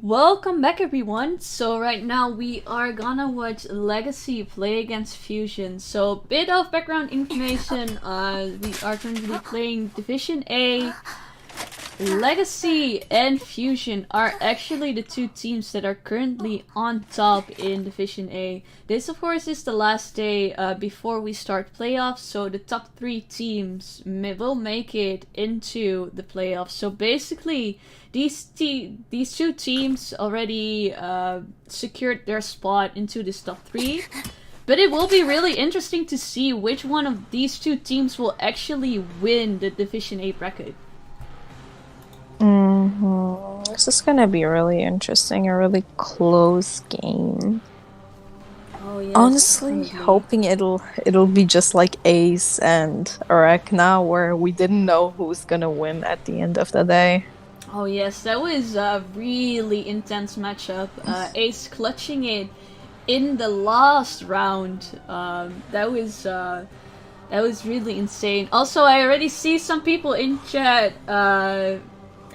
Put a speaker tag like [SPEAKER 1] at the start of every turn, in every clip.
[SPEAKER 1] welcome back everyone. So right now we are gonna watch Legacy play against Fusion. So bit of background information, we are currently playing Division A. Legacy and Fusion are actually the two teams that are currently on top in Division A. This of course is the last day before we start playoffs, so the top 3 teams will make it into the playoffs. So basically these two teams already secured their spot into this top 3. But it will be really interesting to see which one of these two teams will actually win the Division A bracket.
[SPEAKER 2] This is gonna be really interesting, a really close game.
[SPEAKER 1] Oh, yes,
[SPEAKER 2] Honestly,
[SPEAKER 1] definitely.
[SPEAKER 2] hoping it'll be just like Ace and Arachna, where we didn't know who's gonna win at the end of the day.
[SPEAKER 1] Oh yes, that was a really intense matchup. Ace clutching it in the last round. That was really insane. Also, I already see some people in chat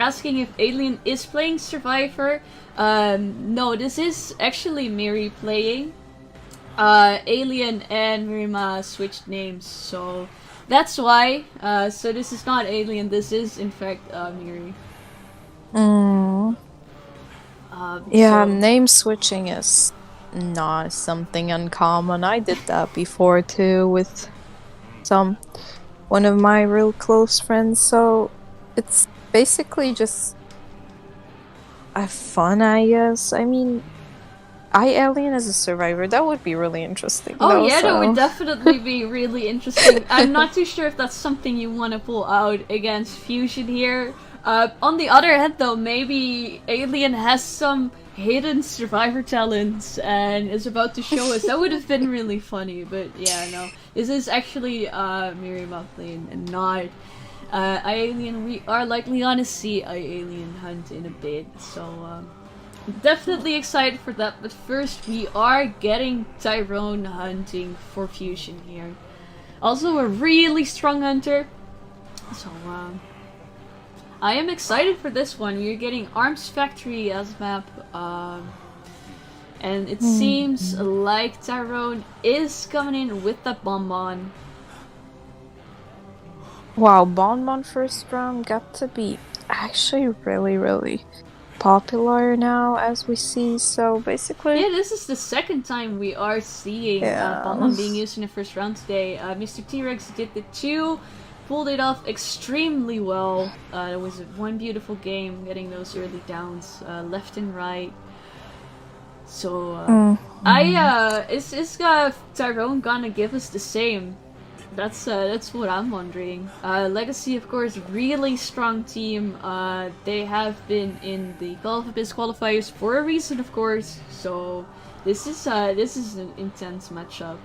[SPEAKER 1] asking if Alien is playing Survivor. No, this is actually Miri playing. Alien and Mirima switched names, so that's why. So this is not Alien. This is in fact Miri.
[SPEAKER 2] Yeah,
[SPEAKER 1] So
[SPEAKER 2] name switching is not something uncommon. I did that before too with one of my real close friends, so it's basically just fun, I guess. I mean, Alien as a survivor, that would be really interesting.
[SPEAKER 1] oh
[SPEAKER 2] though,
[SPEAKER 1] yeah, that would
[SPEAKER 2] so.
[SPEAKER 1] definitely be really interesting. I'm not too sure if that's something you want to pull out against Fusion here. On the other hand, though, maybe Alien has some hidden survivor talents and is about to show us. That would have been really funny, but yeah, no. This is actually Miriam Upland and not Alien. We are likely gonna see Alien hunt in a bit, so definitely excited for that. But first, we are getting Tyrone hunting for Fusion here. Also, a really strong hunter. So, I am excited for this one. We're getting Arms Factory as map. And it seems like Tyrone is coming in with that bonbon.
[SPEAKER 2] Wow, Bonbon first round got to be actually really popular now, as we see. So basically,
[SPEAKER 1] Yeah, this is the second time we are seeing bonbon being used in the first round today. Mr. T-Rex did the 2. Pulled it off extremely well. It was one beautiful game, getting those early downs left and right. So, is Tyrone gonna give us the same? That's what I'm wondering. Legacy, of course, really strong team. They have been in the Call of Abyss qualifiers for a reason, of course. So this is an intense matchup.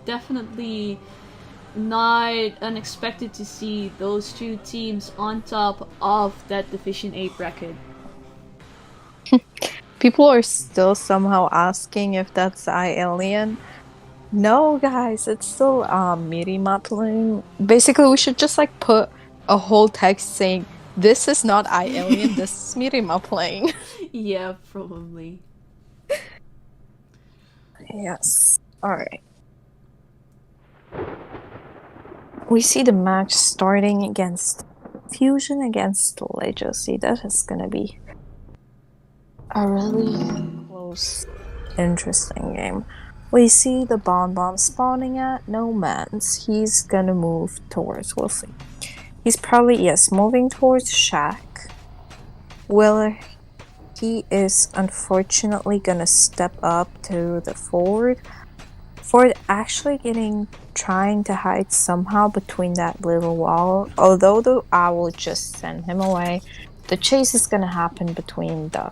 [SPEAKER 1] Definitely not unexpected to see those two teams on top of that Division A bracket.
[SPEAKER 2] people are still somehow asking if that's Alien. No, guys, it's still Mirima playing. Basically, we should just like put a whole text saying, "This is not Alien, this is Mirima playing."
[SPEAKER 1] Yeah, probably.
[SPEAKER 2] Yes. Alright. We see the match starting against Fusion against Legacy. That is gonna be a really close, interesting game. We see the Bonbon spawning at No Man's. He's gonna move towards, we'll see. He's probably, yes, moving towards Shack. Well, he is unfortunately gonna step up to the forward. Ford actually trying to hide somehow between that little wall. Although the owl just sent him away, the chase is gonna happen between the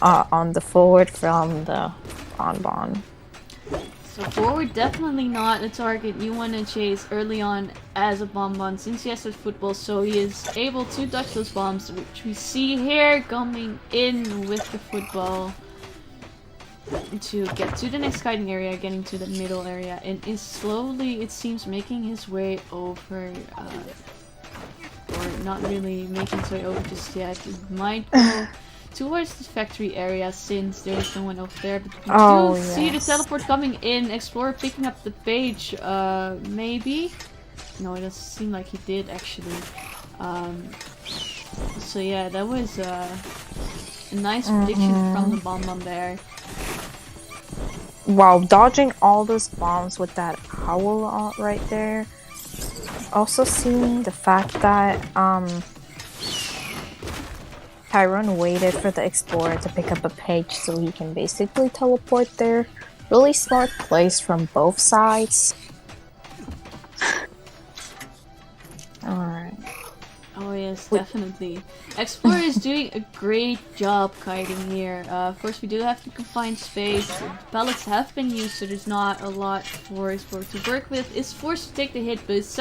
[SPEAKER 2] on the forward from the Bonbon.
[SPEAKER 1] So forward, definitely not a target you want to chase early on as a bonbon, since he has that football, so he is able to dodge those bombs, which we see here coming in with the football to get to the next kiting area, getting to the middle area, and is slowly, it seems, making his way over, or not really making his way over just yet. He might go towards the factory area since there's no one over there. But we do see the teleport coming in. Explorer picking up the page. Maybe? No, it doesn't seem like he did actually. So yeah, that was a nice prediction from the Bonbon there.
[SPEAKER 2] Wow, dodging all those bombs with that howl right there. Also seeing the fact that Tyrone waited for the Explorer to pick up a page so he can basically teleport there. Really smart plays from both sides. Alright.
[SPEAKER 1] Oh yes, definitely. Explorer is doing a great job kiting here. Of course, we do have to confine space. The pallets have been used, so there's not a lot for Explorer to work with. Is forced to take the hit, but it's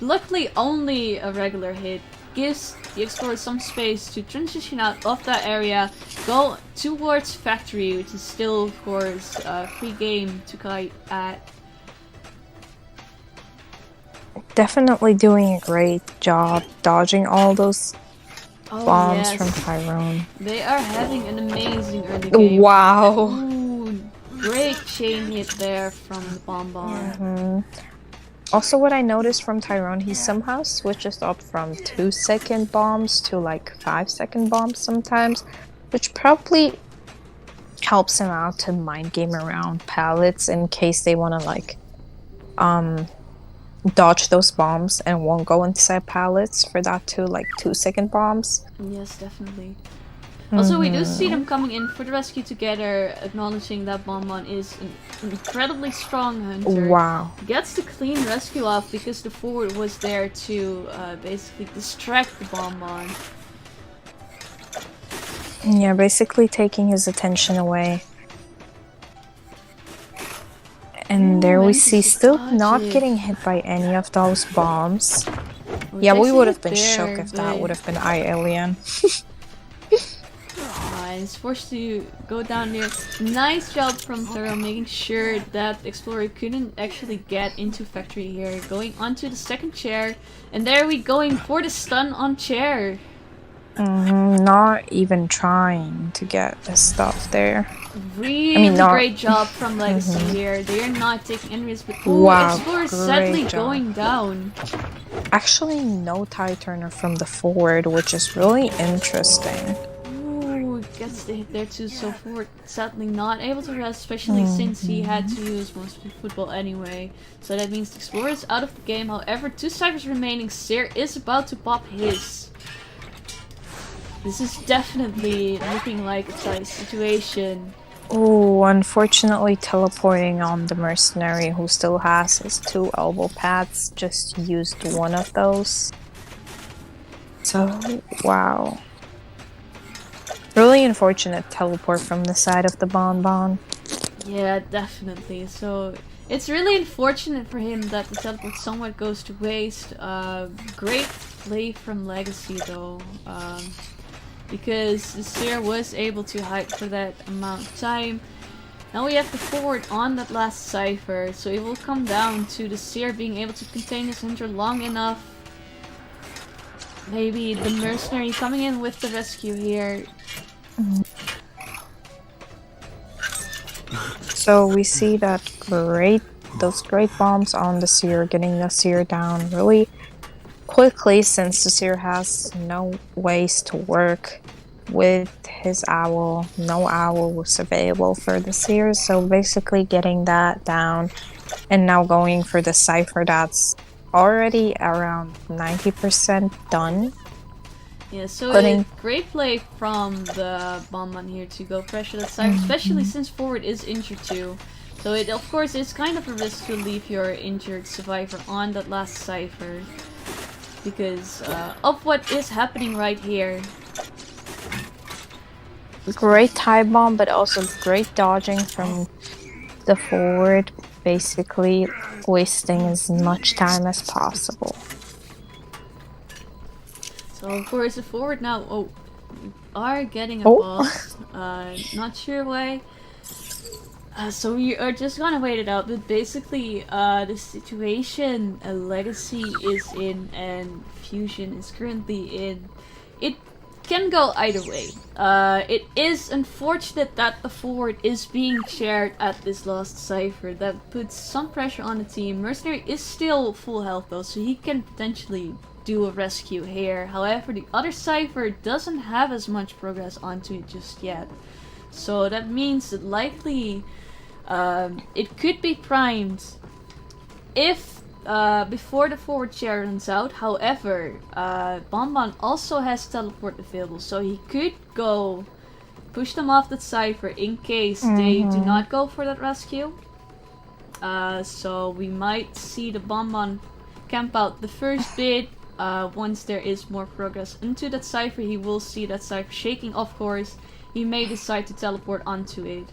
[SPEAKER 1] luckily only a regular hit. Gives the Explorer some space to transition out of that area, go towards factory, which is still, of course, a free game to kite at.
[SPEAKER 2] Definitely doing a great job dodging all those bombs from Tyrone.
[SPEAKER 1] They are having an amazing early game.
[SPEAKER 2] Wow!
[SPEAKER 1] Ooh, great chain hit there from the Bonbon.
[SPEAKER 2] Also, what I noticed from Tyrone, he somehow switches up from 2-second bombs to like 5-second bombs sometimes, which probably helps him out to mind game around pallets in case they want to like dodge those bombs and won't go inside pallets for that to like 2-second bombs.
[SPEAKER 1] Yes, definitely. Also, we do see them coming in for the rescue together, acknowledging that Bonbon is an incredibly strong hunter.
[SPEAKER 2] Wow.
[SPEAKER 1] Gets the clean rescue off because the forward was there to basically distract the Bonbon.
[SPEAKER 2] Yeah, basically taking his attention away. And there we see still not getting hit by any of those bombs. Yeah, we would have been shook if that would have been Alien.
[SPEAKER 1] It's forced to go down there. Nice job from Thorough, making sure that Explorer couldn't actually get into factory here. Going onto the second chair, and there we going for the stun on chair.
[SPEAKER 2] Not even trying to get the stuff there.
[SPEAKER 1] Really great job from Legacy here. They are not taking any risk, but Explorer sadly going down.
[SPEAKER 2] Actually, no tie turner from the forward, which is really interesting.
[SPEAKER 1] Gets the hit there too, so forward sadly not able to rest, especially since he had to use most of the football anyway. So that means the Explorer is out of the game. However, 2 ciphers remaining. Seer is about to pop his. This is definitely looking like a tight situation.
[SPEAKER 2] Oh, unfortunately teleporting on the mercenary who still has his 2 elbow pads, just used one of those. So, wow. Really unfortunate teleport from the side of the Bonbon.
[SPEAKER 1] Yeah, definitely. So it's really unfortunate for him that the teleport somewhat goes to waste. Great play from Legacy though, because the Seer was able to hide for that amount of time. Now we have the forward on that last cipher, so it will come down to the Seer being able to contain his hunter long enough. Maybe the mercenary coming in with the rescue here.
[SPEAKER 2] So we see that those great bombs on the Seer, getting the Seer down really quickly since the Seer has no ways to work with his owl. No owl was available for the Seer, so basically getting that down and now going for the cipher that's already around 90% done.
[SPEAKER 1] Yeah, so a great play from the Bonbon here to go pressure that cipher, especially since forward is injured too. So it, of course, is kind of a risk to leave your injured survivor on that last cipher because of what is happening right here.
[SPEAKER 2] Great tie bomb, but also great dodging from the forward, basically wasting as much time as possible.
[SPEAKER 1] So of course the forward now are getting a boss. Not sure why. So we are just gonna wait it out, but basically the situation Legacy is in and Fusion is currently in, it can go either way. It is unfortunate that the forward is being shared at this last cipher. That puts some pressure on the team. Mercenary is still full health though, so he can potentially do a rescue here. However, the other cipher doesn't have as much progress onto it just yet. So that means that likely it could be primed if before the forward chair runs out. However, Bonbon also has teleport available, so he could go push them off that cipher in case they do not go for that rescue. So we might see the Bonbon camp out the first bit. Once there is more progress into that cipher, he will see that cipher shaking, of course. He may decide to teleport onto it.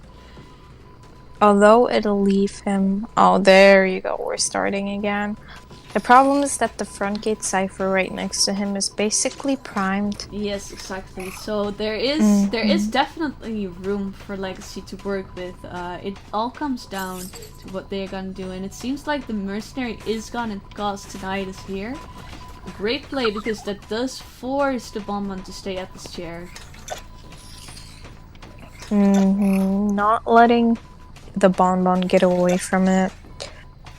[SPEAKER 2] Although it'll leave him... Oh, there you go. We're starting again. The problem is that the front gate cipher right next to him is basically primed.
[SPEAKER 1] Yes, exactly. So there is definitely room for Legacy to work with. It all comes down to what they're gonna do, and it seems like the Mercenary is gonna cause tinnitus here. Great play, because that does force the Bonbon to stay at this chair.
[SPEAKER 2] Not letting the Bonbon get away from it.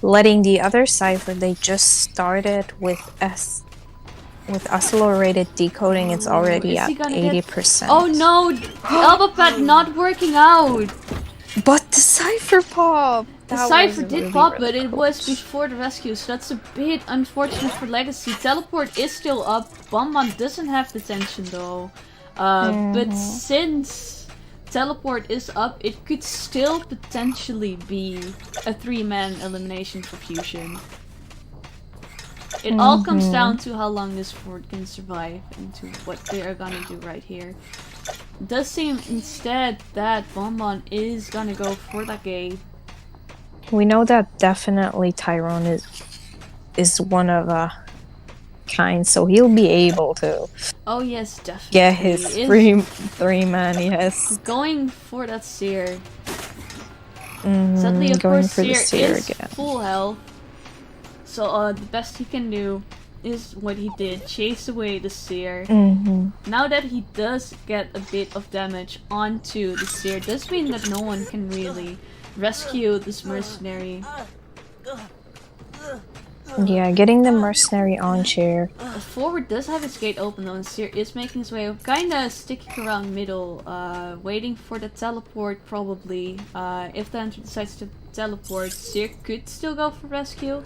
[SPEAKER 2] Letting the other cipher, they just started with accelerated decoding. It's already at 80%.
[SPEAKER 1] Oh no! Elbow pad not working out!
[SPEAKER 2] But the cipher popped!
[SPEAKER 1] The cipher did pop, but it was before the rescue, so that's a bit unfortunate for Legacy. Teleport is still up. Bonbon doesn't have detention though. But since teleport is up, it could still potentially be a 3-man elimination for Fusion. It all comes down to how long this forward can survive and to what they are gonna do right here. It does seem instead that Bonbon is gonna go for that gate.
[SPEAKER 2] We know that definitely Tyrone is one of a kind, so he'll be able to.
[SPEAKER 1] Oh yes, definitely.
[SPEAKER 2] Get his three man, yes.
[SPEAKER 1] Going for that seer. Sadly, of course, seer is again. Full health. So the best he can do is what he did, chase away the seer. Now that he does get a bit of damage onto the seer, does mean that no one can really rescue this mercenary.
[SPEAKER 2] Yeah, getting the mercenary on chair.
[SPEAKER 1] The forward does have his gate open though, and Seer is making his way up, kinda sticking around middle, waiting for the teleport probably. If the hunter decides to teleport, Seer could still go for rescue.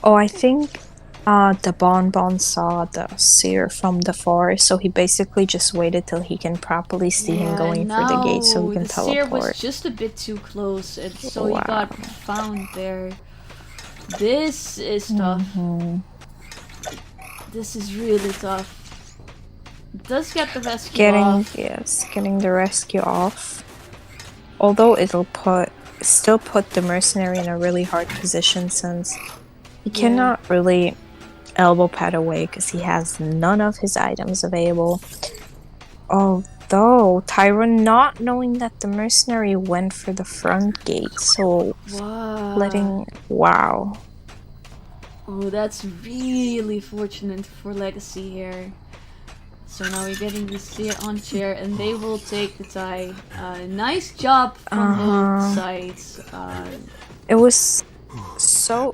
[SPEAKER 2] Oh, I think the Bonbon saw the Seer from the forest, so he basically just waited till he can properly see him going for the gate so he can teleport.
[SPEAKER 1] The Seer was just a bit too close, and so he got found there. This is tough. This is really tough. Does get the rescue off.
[SPEAKER 2] Yes, getting the rescue off. Although it'll still put the mercenary in a really hard position, since he cannot really elbow pad away because he has none of his items available. Although Tyrone, not knowing that the mercenary went for the front gate, so
[SPEAKER 1] Oh, that's really fortunate for Legacy here. So now we're getting the Seer on chair, and they will take the tie. Nice job from both sides.
[SPEAKER 2] It was so,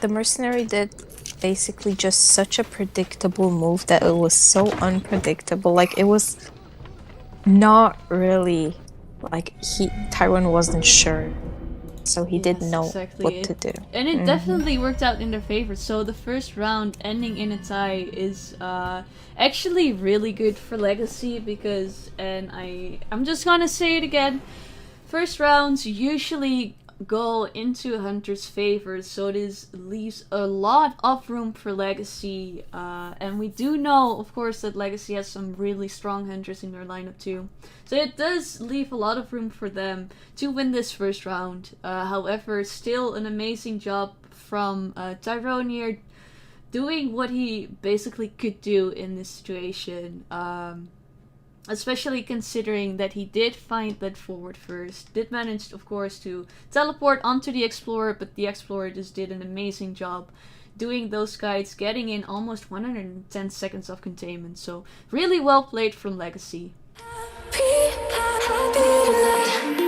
[SPEAKER 2] the mercenary did basically just such a predictable move that it was so unpredictable. Like, it was not really, Tyrone wasn't sure. So he didn't know what to do.
[SPEAKER 1] And it definitely worked out in their favor. So the first round ending in a tie is actually really good for Legacy because, and I'm just gonna say it again, first rounds usually go into Hunter's favor, so this leaves a lot of room for Legacy, and we do know, of course, that Legacy has some really strong Hunters in their lineup too, so it does leave a lot of room for them to win this first round. However, still an amazing job from Tyrone here, doing what he basically could do in this situation. Especially considering that he did find that forward first. Did manage, of course, to teleport onto the Explorer, but the Explorer just did an amazing job doing those kites, getting in almost 110 seconds of containment. So really well played from Legacy.
[SPEAKER 3] Happy tonight.